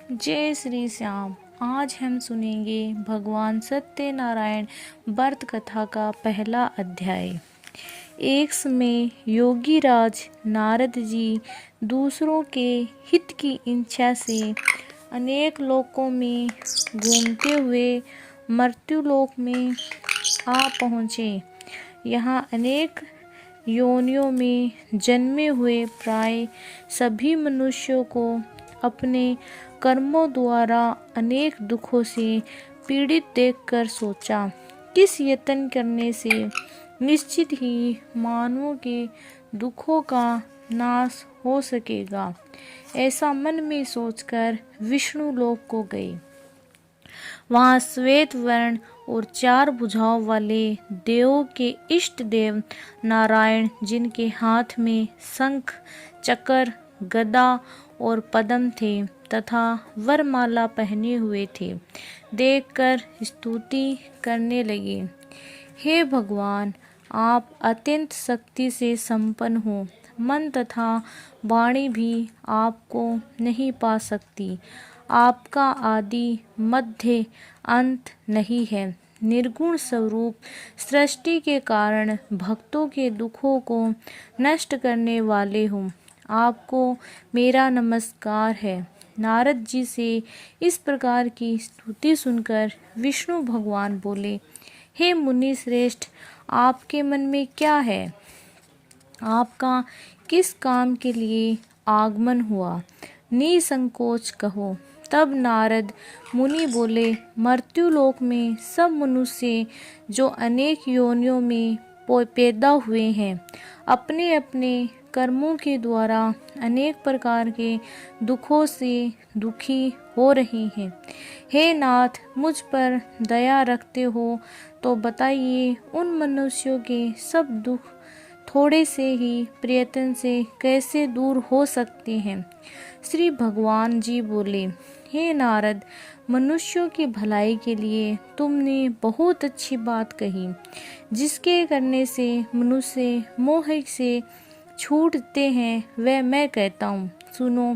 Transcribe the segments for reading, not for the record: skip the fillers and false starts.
जय श्री श्याम। आज हम सुनेंगे भगवान सत्यनारायण व्रत कथा का पहला अध्याय। एक समय योगी राज नारद जी दूसरों के हित की इच्छा से अनेक लोकों में घूमते हुए मर्त्युलोक में आ पहुँचे। यहाँ अनेक योनियों में जन्मे हुए प्राय सभी मनुष्यों को अपने कर्मों द्वारा अनेक दुखों से पीड़ित देखकर सोचा, किस यत्न करने से निश्चित ही मानवों के दुखों का नाश हो सकेगा। ऐसा मन में सोचकर विष्णु लोक को गए। वहाँ श्वेत वर्ण और 4 भुजाओं वाले देवों के इष्ट देव नारायण, जिनके हाथ में शंख, चक्र, गदा और पद्म थे तथा वरमाला पहने हुए थे, देखकर स्तुति करने लगे। हे भगवान, आप अत्यंत शक्ति से संपन्न हो। मन तथा वाणी भी आपको नहीं पा सकती। आपका आदि मध्य अंत नहीं है। निर्गुण स्वरूप सृष्टि के कारण भक्तों के दुखों को नष्ट करने वाले हो। आपको मेरा नमस्कार है। नारद जी से इस प्रकार की स्तुति सुनकर विष्णु भगवान बोले, हे मुनि श्रेष्ठ, आपके मन में क्या है? आपका किस काम के लिए आगमन हुआ? निसंकोच कहो। तब नारद मुनि बोले, मर्त्युलोक में सब मनुष्य जो अनेक योनियों में पैदा हुए हैं, अपने अपने कर्मों के द्वारा अनेक प्रकार के दुखों से दुखी हो रहे हैं। हे नाथ, मुझ पर दया रखते हो तो बताइए, उन मनुष्यों के सब दुख थोड़े से ही प्रयत्न से कैसे दूर हो सकते हैं? श्री भगवान जी बोले, हे नारद, मनुष्यों की भलाई के लिए तुमने बहुत अच्छी बात कही। जिसके करने से मनुष्य मोह से छूटते हैं वह मैं कहता हूँ। सुनो,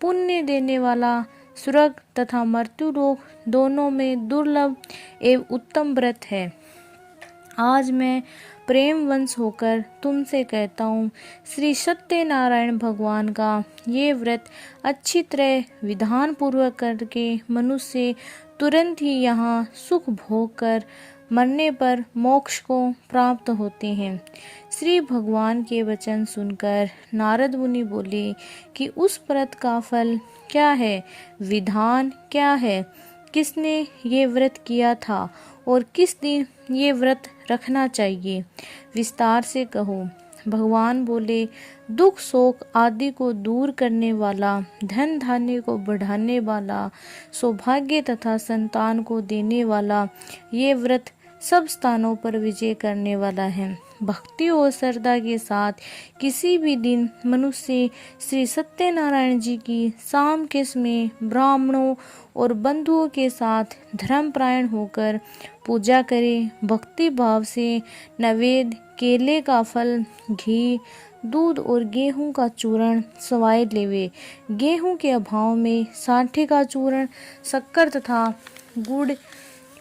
पुण्य देने वाला स्वर्ग तथा मर्त्युलोक दोनों में दुर्लभ एवं उत्तम व्रत है। आज मैं प्रेमवंश होकर तुमसे कहता हूँ, श्री सत्यनारायण भगवान का ये व्रत अच्छी तरह विधान पूर्वक करके मनुष्य तुरंत ही यहाँ सुख भोग कर मरने पर मोक्ष को प्राप्त होते हैं। श्री भगवान के वचन सुनकर नारद मुनि बोले कि उस व्रत का फल क्या है, विधान क्या है, किसने ये व्रत किया था और किस दिन ये व्रत रखना चाहिए, विस्तार से कहो। भगवान बोले, दुख शोक आदि को दूर करने वाला, धन धान्य को बढ़ाने वाला, सौभाग्य तथा संतान को देने वाला ये व्रत सब स्थानों पर विजय करने वाला है। भक्ति और श्रद्धा के साथ किसी भी दिन मनुष्य श्री सत्यनारायण जी की शाम के समय ब्राह्मणों और बंधुओं के साथ धर्मपरायण होकर पूजा करे। भक्ति भाव से नैवेद्य, केले का फल, घी, दूध और गेहूं का चूर्ण सवाय लेवे। गेहूं के अभाव में सांठे का चूर्ण, शक्कर तथा गुड़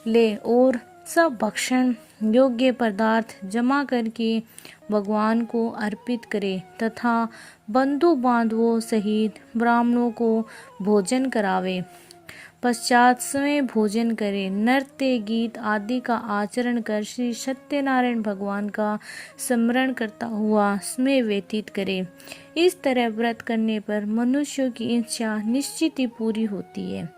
ले और सब भक्षण योग्य पदार्थ जमा करके भगवान को अर्पित करे तथा बंधु बांधवों सहित ब्राह्मणों को भोजन करावे। पश्चात समय भोजन करे। नृत्य, गीत आदि का आचरण कर श्री सत्यनारायण भगवान का स्मरण करता हुआ समय व्यतीत करे। इस तरह व्रत करने पर मनुष्यों की इच्छा निश्चित ही पूरी होती है।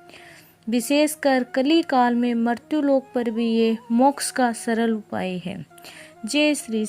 विशेषकर कली काल में मर्त्युलोक पर भी ये मोक्ष का सरल उपाय है। जय श्री